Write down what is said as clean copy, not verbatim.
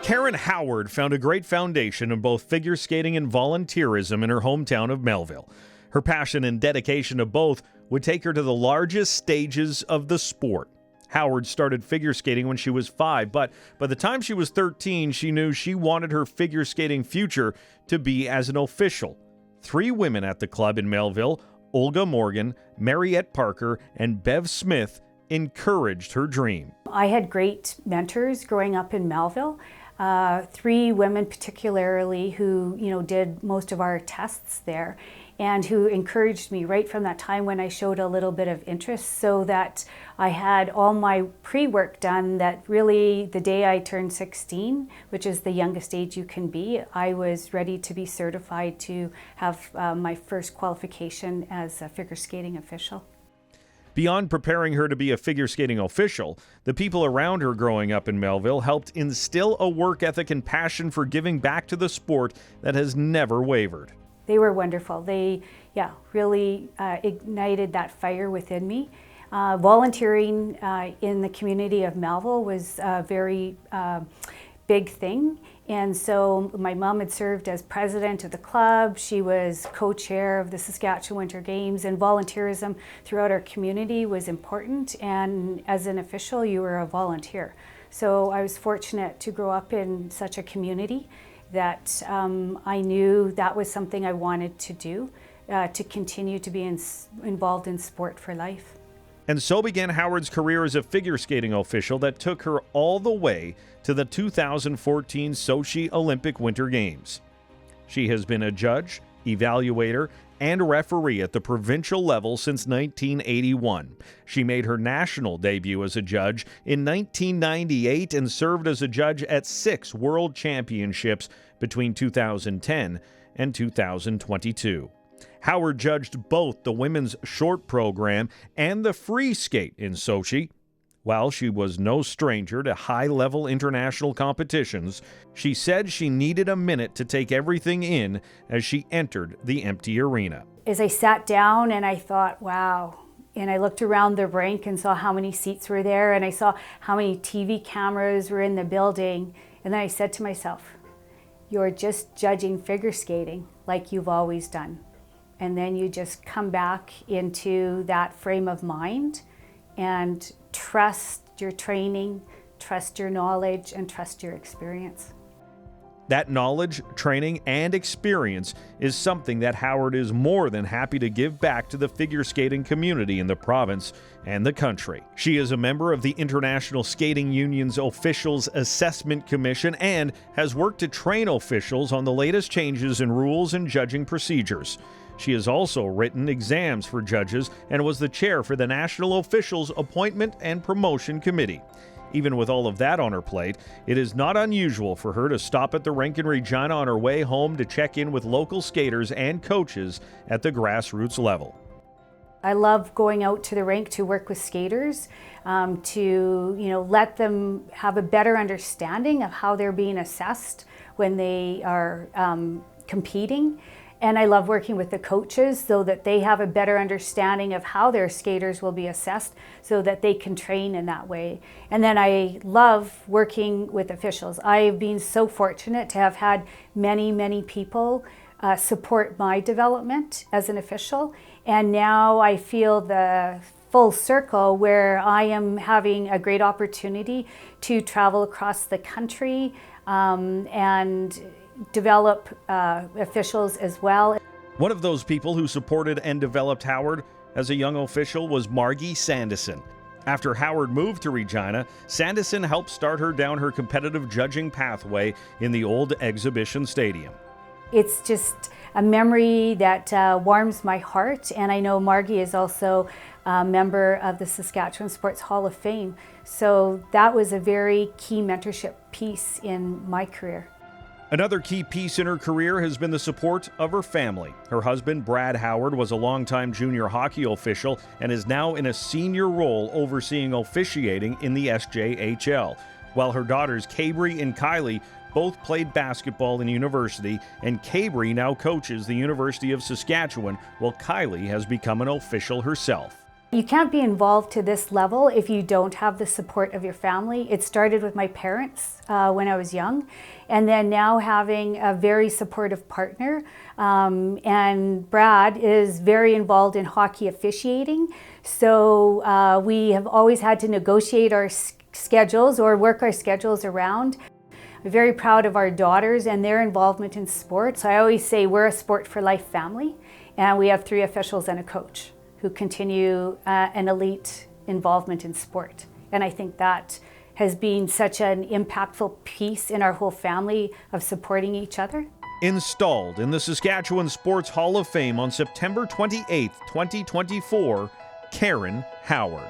Karen Howard found a great foundation in both figure skating and volunteerism in her hometown of Melville. Her passion and dedication to both would take her to the largest stages of the sport. Howard started figure skating when she was 5, but by the time she was 13, she knew she wanted her figure skating future to be as an official. 3 women at the club in Melville, Olga Morgan, Mariette Parker, and Bev Smith, encouraged her dream. I had great mentors growing up in Melville. 3 women particularly who, did most of our tests there and who encouraged me right from that time when I showed a little bit of interest, so that I had all my pre-work done, that really the day I turned 16, which is the youngest age you can be, I was ready to be certified to have my first qualification as a figure skating official. Beyond preparing her to be a figure skating official, the people around her growing up in Melville helped instill a work ethic and passion for giving back to the sport that has never wavered. They were wonderful. They, really ignited that fire within me. Volunteering in the community of Melville was a very big thing. And so my mom had served as president of the club. She was co-chair of the Saskatchewan Winter Games, and volunteerism throughout our community was important. And as an official, you were a volunteer. So I was fortunate to grow up in such a community that I knew that was something I wanted to do, to continue to be involved in sport for life. And so began Howard's career as a figure skating official that took her all the way to the 2014 Sochi Olympic Winter Games. She has been a judge, evaluator, and referee at the provincial level since 1981. She made her national debut as a judge in 1998 and served as a judge at 6 World Championships between 2010 and 2022. Howard judged both the women's short program and the free skate in Sochi. While she was no stranger to high-level international competitions, she said she needed a minute to take everything in as she entered the empty arena. As I sat down and I thought, wow, and I looked around the rink and saw how many seats were there, and I saw how many TV cameras were in the building, and then I said to myself, you're just judging figure skating like you've always done. And then you just come back into that frame of mind and trust your training, trust your knowledge, and trust your experience. That knowledge, training, and experience is something that Howard is more than happy to give back to the figure skating community in the province and the country. She is a member of the International Skating Union's Officials Assessment Commission and has worked to train officials on the latest changes in rules and judging procedures. She has also written exams for judges and was the chair for the National Officials Appointment and Promotion Committee. Even with all of that on her plate, it is not unusual for her to stop at the rink in Regina on her way home to check in with local skaters and coaches at the grassroots level. I love going out to the rink to work with skaters, to let them have a better understanding of how they're being assessed when they are competing. And I love working with the coaches so that they have a better understanding of how their skaters will be assessed so that they can train in that way. And then I love working with officials. I've been so fortunate to have had many, many people support my development as an official. And now I feel the full circle where I am having a great opportunity to travel across the country and develop officials as well. One of those people who supported and developed Howard as a young official was Margie Sandison. After Howard moved to Regina, Sandison helped start her down her competitive judging pathway in the old exhibition stadium. It's just a memory that warms my heart, and I know Margie is also a member of the Saskatchewan Sports Hall of Fame. So that was a very key mentorship piece in my career. Another key piece in her career has been the support of her family. Her husband, Brad Howard, was a longtime junior hockey official and is now in a senior role overseeing officiating in the SJHL, while her daughters, Cabri and Kylie, both played basketball in university, and Cabri now coaches the University of Saskatchewan, while Kylie has become an official herself. You can't be involved to this level if you don't have the support of your family. It started with my parents when I was young, and then now having a very supportive partner. And Brad is very involved in hockey officiating, so we have always had to negotiate our schedules or work our schedules around. I'm very proud of our daughters and their involvement in sports. So I always say we're a sport for life family, and we have 3 officials and a coach who continue an elite involvement in sport. And I think that has been such an impactful piece in our whole family of supporting each other. Installed in the Saskatchewan Sports Hall of Fame on September 28, 2024, Karen Howard.